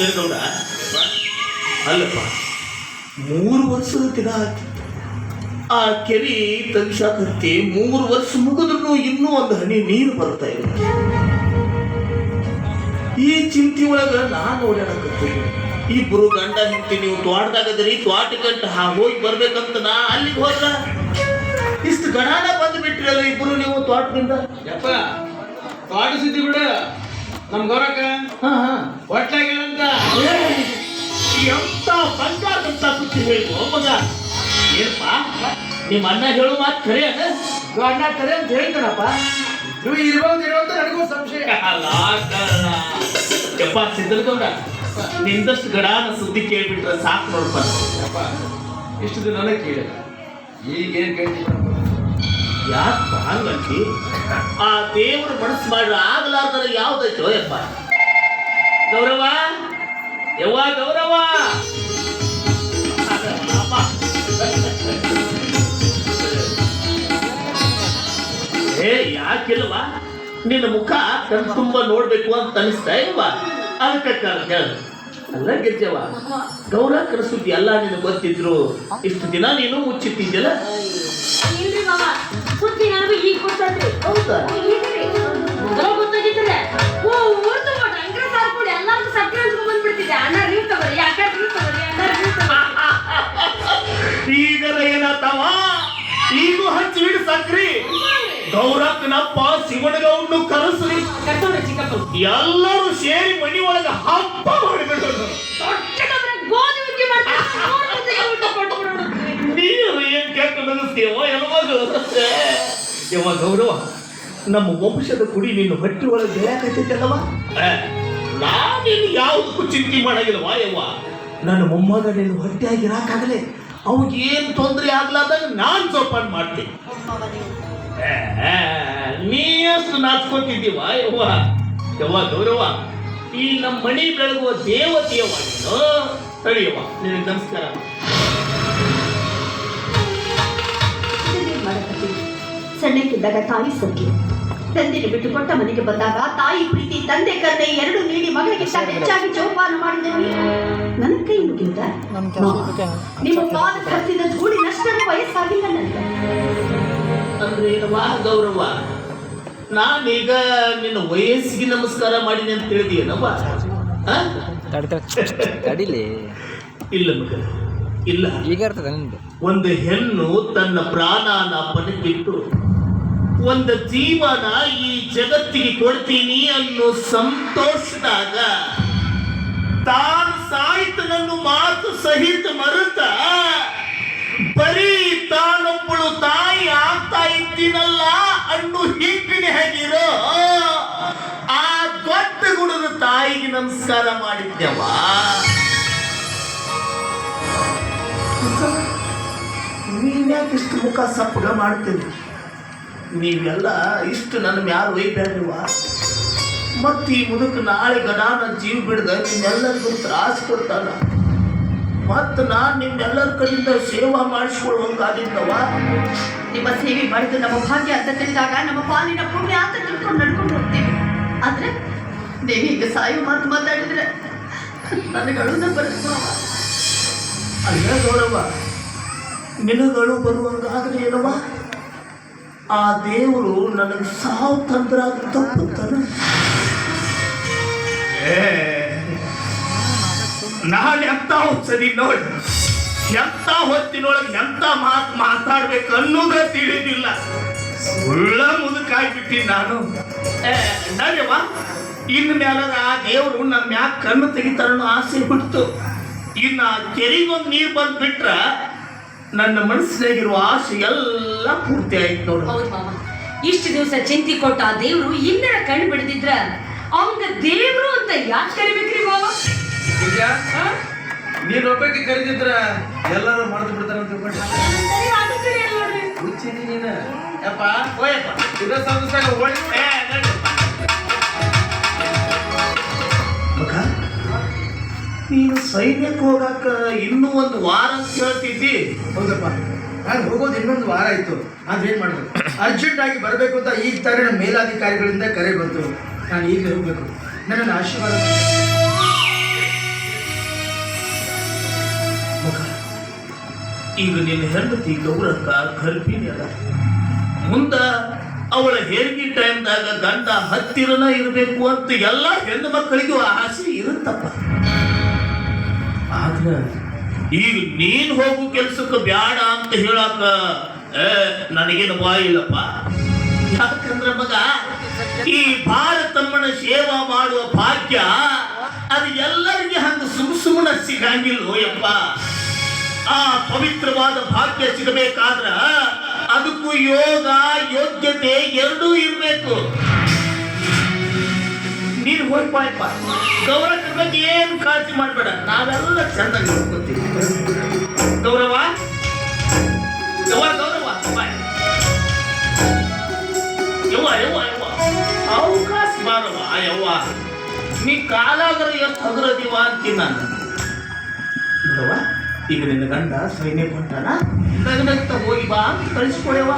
ಸಿದ್ದನಗೌಡ ಅಲ್ಲಪ್ಪ 3 ವರ್ಷದ ದಿನ ಆಯ್ತು ಆ ಕೆರೆ ತೆಗಿಸಾಕತ್ತೆ 3 ವರ್ಷ ಮುಗಿದ್ರು ಇನ್ನೂ ಒಂದು ಹನಿ ನೀರು ಬರ್ತಾ ಇಲ್ಲ. ಈ ಚಿಂತೆ ಒಳಗ ನಾನು ಓಡಾಡಕತ್ತೀನಿ. ಇಬ್ರು ಗಂಡ ಹೆಂಡತಿ ನೀವು ತೋಟದಾಗದ್ರಿ, ತೋಟಗಂಟ ಹೋಗಿ ಬರ್ಬೇಕಂತ ನಾ ಅಲ್ಲಿಗೆ ಹೋದ್ರ ಇಷ್ಟು ಗಣಾನ ಬಂದು ಬಿಟ್ರಲ್ಲ ಇಬ್ರು ನೀವು ತೋಟದಿಂದ. ಯಪ್ಪ ತೋಟ ಸುದ್ದಿ ಬಿಡು, ನಮ್ ಗೌರಕ್ಕ ಹೊಟ್ಲಾಗೇನಂತ ಎಂತ ಬಂಗಾರದಂತ ಸುದ್ದಿ ಹೇಳಿದ್ರು ಮಗ. ಏನಪ್ಪ ನಿಮ್ಮ ಅಣ್ಣ ಹೇಳೋ ಮಾತು ಖರೆ ಅಣ್ಣ? ಅಣ್ಣ ಕರೆ ಅಂತ ಹೇಳ್ತಾನಪ್ಪ. ನೀವು ಇರ್ಬೋದು ಅಂತ ನನಗೂ ಸಂಶಯ. ಯಪ್ಪ ಸಿದ್ದನಗೌಡ, ನಿಂದಷ್ಟು ಗಡಾನ ಸುದ್ದಿ ಕೇಳ್ಬಿಟ್ರೆ ಸಾಕು ನೋಡ್ಪ. ಯಪ್ಪ ಇಷ್ಟು ದಿನ ಕೇಳಿದ, ಈಗೇನ್ ಕೇಳ್ತೀನಿ? ಯಾಕಪ್ಪ ಹಂಗಂತಿ? ಆ ದೇವರು ಮನಸ್ಸು ಮಾಡ್ರ ಆಗ್ಲಾರ್ದಾರ ಯಾವ್ದಾಯ್ತು ಯಪ್ಪ? ಗೌರವ ಯವ್ವ ಗೌರವ, ಏ ಯಾಕಿಲ್ವಾ? ನಿನ್ನ ಮುಖ ಕಣ್ ತುಂಬ ನೋಡ್ಬೇಕು ಅಂತ ಅನಿಸ್ತಾ ಇಲ್ವಾ? ಅದಕ್ಕೆ ಅಲ್ಲ ಗೆಜ್ಜವ, ಗೌರಕ್ಕನ ಸುದ್ದಿ ಎಲ್ಲ ನಿನಗೆ ಗೊತ್ತಿದ್ರು ಇಷ್ಟು ದಿನ ನೀನು ಮುಚ್ಚಿಟ್ಟಿದ್ಯಲ್ಲ? ಇಲ್ರಿ ಮಾವ, ಸುದ್ದಿ ನನಗೂ ಈಗ ಗೊತ್ತಾದ್ರಿ. ಹೌದಾ? ಮೊದಲ ಗೊತ್ತಾಗಿದ್ರೆ ಊರ್ ತಗೊಂಡು ಅಂಗ್ರೆ ಸಾರ್ಕೊಂಡು ಎಲ್ಲಾರ್ಗು ಸಕ್ಕರೆ ಹಂಚ್ಕೊಂಡ್ ಬಂದ್ಬಿಡ್ತಿದ್ದೆ. ಅಣ್ಣ ನೀವು ತಗೋರಿ, ಅಕ್ಕ ನೀವು ತಗೋರಿ, ಅಣ್ಣ ನೀವು ತಗೋರಿ. ಈಗರ ಏನಾತವ? ಈಗೂ ಹಚ್ಚಿ ಬಿಡು ಸಕ್ರಿ. ಗೌರಕ್ಕನಪ್ಪ ಶಿವನಗೌಡನು ಕರೆಸ್ರಿ, ಚಿಕ್ಕಪ್ಪ ಎಲ್ಲರೂ ಸೇರಿ ಮನಿ ಒಳಗ ಹಬ್ಬ ಮಾಡಿಬಿಡೋದು. ಗೋಧಿ ಹುಗ್ಗಿ ಮಾಡ್ತಾರೆ, ನೀರು ಏನ್ ಕೆಟ್ಟ ನಡೆಸ್ತೇವೋ ಹೆಣ್ಮಗಳು. ಯವ್ವ ಗೌರವ, ನಮ್ಮ ವಂಶದ ಕುಡಿ ನಿನ್ನ ಹೊಟ್ಟೆ ಒಳಗೆ ಬೆಳೆಯಾಕೈತೈತಲ್ಲವ? ನಾನೇನು ಯಾವುದಕ್ಕೂ ಚಿಂತೆ ಮಾಡಂಗಿಲ್ಲವಾ ಯವ್ವ. ನನ್ನ ಮೊಮ್ಮಗ ನಿನ್ನ ಹೊಟ್ಟೆಯಾಗಿರಾಕಾಗಲೇ ಅವಾಗ ಏನು ತೊಂದರೆ ಆಗ್ಲಾರ್ದಾಗ ನಾನು ಜೋಪಾನ ಮಾಡ್ತೀನಿ. ನೀ ಎಷ್ಟು ನಾಚ್ಕೋತಿದ್ದೀವ ಯವ್ವ. ಯವ್ವ ಗೌರವ, ಈ ನಮ್ಮ ಮಣಿ ಬೆಳಗುವ ದೇವತೆಯವ್ವ ನೀನು. ತಡಿಯವ್ವ, ನಿನಗೆ ನಮಸ್ಕಾರ. ಸಣ್ಣಕ್ಕಿದ್ದಾಗ ತಾಯಿ ಸೊಕ್ಕಿ, ತಂದೆಗೆ ಬಿಟ್ಟು ಕೊಟ್ಟ ಮನೆಗೆ ಬಂದಾಗ ತಾಯಿ ಪ್ರೀತಿ ತಂದೆ ಕರುಣೆ ಎರಡು ನೀಡಿ ಮಗಳಿಗಿಂತ ಹೆಚ್ಚಾಗಿ ಜೋಪಾನ ಮಾಡಿದ್ದೇನೆ. ನನ್ನ ಕೈ ಮುಗಿದ ನಿಮ್ಮ ಪಾದ ಹತ್ತಿದ ಧೂಳಿನಷ್ಟ ವಯಸ್ಸಾಗಿಲ್ಲ ನನಗೆ. ಅಂದ್ರೆ ಏನವಾ ಗೌರವ, ನಾನೀಗ ನಿನ್ನ ವಯಸ್ಸಿಗೆ ನಮಸ್ಕಾರ ಮಾಡಿದೆ ಅಂತ ತಿಳಿದೀನವ್ವ? ಇಲ್ಲ ಮಗ, ಇಲ್ಲ. ಈಗ ಇರ್ತದೆ ನಿಮ್ದು. ಒಂದು ಹೆಣ್ಣು ತನ್ನ ಪ್ರಾಣನ ಪಣಕ್ಕಿಟ್ಟು ಒಂದು ಜೀವನ ಈ ಜಗತ್ತಿಗೆ ಕೊಡ್ತೀನಿ ಅನ್ನೋ ಸಂತೋಷದಾಗ ತಾನು ಸಾಯ್ತನನ್ನು ಮಾತು ಸಹಿತ ಮರುತ ಬರೀ ತಾನೊಬ್ಬಳು ತಾಯಿ ಆಗ್ತಾ ಇದ್ದೀನಲ್ಲ ಅನ್ನೋ ಹಿಂಪಿನ ಹೇಗಿರೋ ಆ ದೊಡ್ಡ ಗುಣದ ತಾಯಿಗೆ ನಮಸ್ಕಾರ ಮಾಡಿದ್ದೇವ. ನೀನ್ಯಾಕೆ ಇಷ್ಟು ಮುಖ ಸಪ್ಪಗ ಮಾಡ್ತೀವಿ? ನೀವೆಲ್ಲ ಇಷ್ಟು ನನ್ನ ಮ್ಯಾಲ ಒಯ್ಬೇಡ್ರಿವ. ಮತ್ತು ಈ ಮುದುಕ ನಾಳೆ ಗಡಾನ ಜೀವ ಬಿಡ್ದ ನಿಮ್ಮೆಲ್ಲರಿಗೂ ತ್ರಾಸ ಕೊಡ್ತಾನ. ಮತ್ತು ನಾನು ನಿಮ್ಮೆಲ್ಲರ ಕಡೆಯಿಂದ ಸೇವಾ ಮಾಡಿಸ್ಕೊಳ್ಳುವಂಗಾಗಿದ್ದವ. ನಿಮ್ಮ ಸೇವೆ ಮಾಡಿದ್ದು ನಮ್ಮ ಭಾಗ್ಯ ಅಂತ ತಿಳಿದಾಗ ನಮ್ಮ ಪಾಲಿನ ಪುಣ್ಯ ಅಂತ ತಿಳ್ಕೊಂಡು ನಡ್ಕೊಂಡು ಹೋಗ್ತೀವಿ. ಆದ್ರೆ ನೀವು ಈಗ ಸಾಯೋ ಮಾತು ಮಾತಾಡಿದ್ರೆ ನನಗಳು ಬರುತ್ತೆ. ಅಲ್ಲ ಗೌರವ, ನಿನಗಳು ಬರುವಂಗಾದ್ರೆ ಏನವ? ಆ ದೇವರು ನನಗೆ ಸಾವು ತಂದ್ರಾಗ ತಪ್ಪುತ್ತಾನ. ನಾನು ಎಂತ ಸರಿ ನೋಡಿ, ಎಂತ ಹೊತ್ತಿನೊಳಗೆ ಎಂತ ಮಾತು ಮಾತಾಡ್ಬೇಕು ಅನ್ನೋದೇ ತಿಳಿದಿಲ್ಲ. ಸುಳ್ಳ ಮುದುಕಾಗ್ಬಿಟ್ಟಿನಿ ನಾನು. ನಡಿಯವ್ವ, ಇನ್ನು ಮ್ಯಾಲ ಆ ದೇವರು ನನ್ನ ಮ್ಯಾಗ ಕಣ್ಣು ತೆಗಿತಾರನ್ನೋ ಆಸೆ ಬಿಡ್ತು. ಇನ್ನು ಆ ಕೆರೆಗೊಂದು ನೀರು ಬಂದ್ಬಿಟ್ರ ನನ್ನ ಮನಸ್ಸಿನಾಗಿರುವ ಆಸೆ ಎಲ್ಲ ಪೂರ್ತಿ ಆಯ್ತು ನೋಡು. ಹೌದು ಮಾಮ, ಇಷ್ಟು ದಿವಸ ಚಿಂತಿ ಕೊಟ್ಟ ಆ ದೇವ್ರು ಇನ್ನರ ಕಣ್ಣು ಬಿಡದಿದ್ರ ಅವಂಗ ದೇವ್ರು ಅಂತ ಯಾಕೆ ಕರಿಬೇಕ್ರಿ ಮಾವ? ನೀನ್ ಒಬ್ಬಕ್ಕೆ ಕರೆದಿದ್ರ ಎಲ್ಲರೂ ಮರೆತು ಬಿಡ್ತಾರ ಅಂತ ನೀನ. ಯಪ್ಪ ಓಯಪ್ಪ, ಇದ ಸಂಸ್ಥಾಗ ಮಗ, ನೀನು ಸೈನ್ಯಕ್ಕೆ ಹೋಗಾಕ ಇನ್ನೂ ಒಂದು ವಾರ ಅಂತ ಹೇಳ್ತಿದ್ದಿ. ಹೌದಪ್ಪ, ನಾನು ಹೋಗೋದು ಇನ್ನೊಂದು ವಾರ ಆಯ್ತು. ಆದ್ರೆ ಏನ್ ಮಾಡ್ಬೇಕು, ಅರ್ಜೆಂಟ್ ಆಗಿ ಬರಬೇಕು ಅಂತ ಈಗ ತಾನೇ ನಮ್ಮ ಮೇಲಾಧಿಕಾರಿಗಳಿಂದ ಕರೆ ಬಂತು. ನಾನು ಈಗ ಹೋಗ್ಬೇಕು. ನನ್ನನ್ನು ಆಶೀರ್ವಾದ ಈಗ ನಿನ್ನ ಹೆಂಡತಿ ಗೌರಕ್ಕ ಗರ್ಭಿಣಿ ಅದ. ಮುಂದ ಅವಳ ಹೆರಿಗೆ ಟೈಮ್ದಾಗ ಗಂಡ ಹತ್ತಿರನ ಇರಬೇಕು ಅಂತ ಎಲ್ಲ ಹೆಣ್ಣು ಮಕ್ಕಳಿಗೂ ಆಸೆ ಇರುತ್ತಪ್ಪ. ಆದ್ರೆ ಈಗ ನೀನ್ ಹೋಗು ಕೆಲ್ಸಕ್ಕೆ ಬ್ಯಾಡ ಅಂತ ಹೇಳಾಕ ನನಗೇನು ಬಾಯಿ ಇಲ್ಲಪ್ಪ. ಯಾಕಂದ್ರೆ ಮಗ, ಈ ಭಾರತಮ್ಮನ ಸೇವಾ ಮಾಡುವ ಭಾಗ್ಯ ಅದು ಎಲ್ಲರಿಗೆ ಹಂಗ ಸುಮ್ಮನೆ ಸಿಗಂಗಿಲ್ಲ ಯಪ್ಪ. ಆ ಪವಿತ್ರವಾದ ಭಾಗ್ಯ ಸಿಗಬೇಕಾದ್ರ ಅದಕ್ಕೂ ಯೋಗ ಯೋಗ್ಯತೆ ಎರಡೂ ಇರಬೇಕು. ನೀನು ಹೋಗ್ಪಾಯಪ್ಪ, ಗೌರವ ಬಗ್ಗೆ ಏನು ಕಾಳಜಿ ಮಾಡಬೇಡ, ನಾವೆಲ್ಲ ಚೆನ್ನಾಗಿ ನೋಡ್ಕೊತೀವಿ. ಗೌರವ ಯವ್ವ, ಗೌರವ ಬಾಯ್. ಯವ್ವ ಯವ್ವ ಯವ್ವ ಅವಕಾಶ ಮಾಡವ ಯವ್ವ. ನೀ ಕಾಲಾಗರ ಎಷ್ಟು ಹಗರದಿವ ಅಂತೀನಿ ನಾನು. ನೋಡವ್ವ, ಈಗ ನಿನ್ನ ಗಂಡ ಸೈನ್ಯ ಹೊಂಟಾನ, ನಗನಗ್ತ ಹೋಗಿ ಬಾ ಅಂತ ಕಳಿಸ್ಕೊಳೆವ.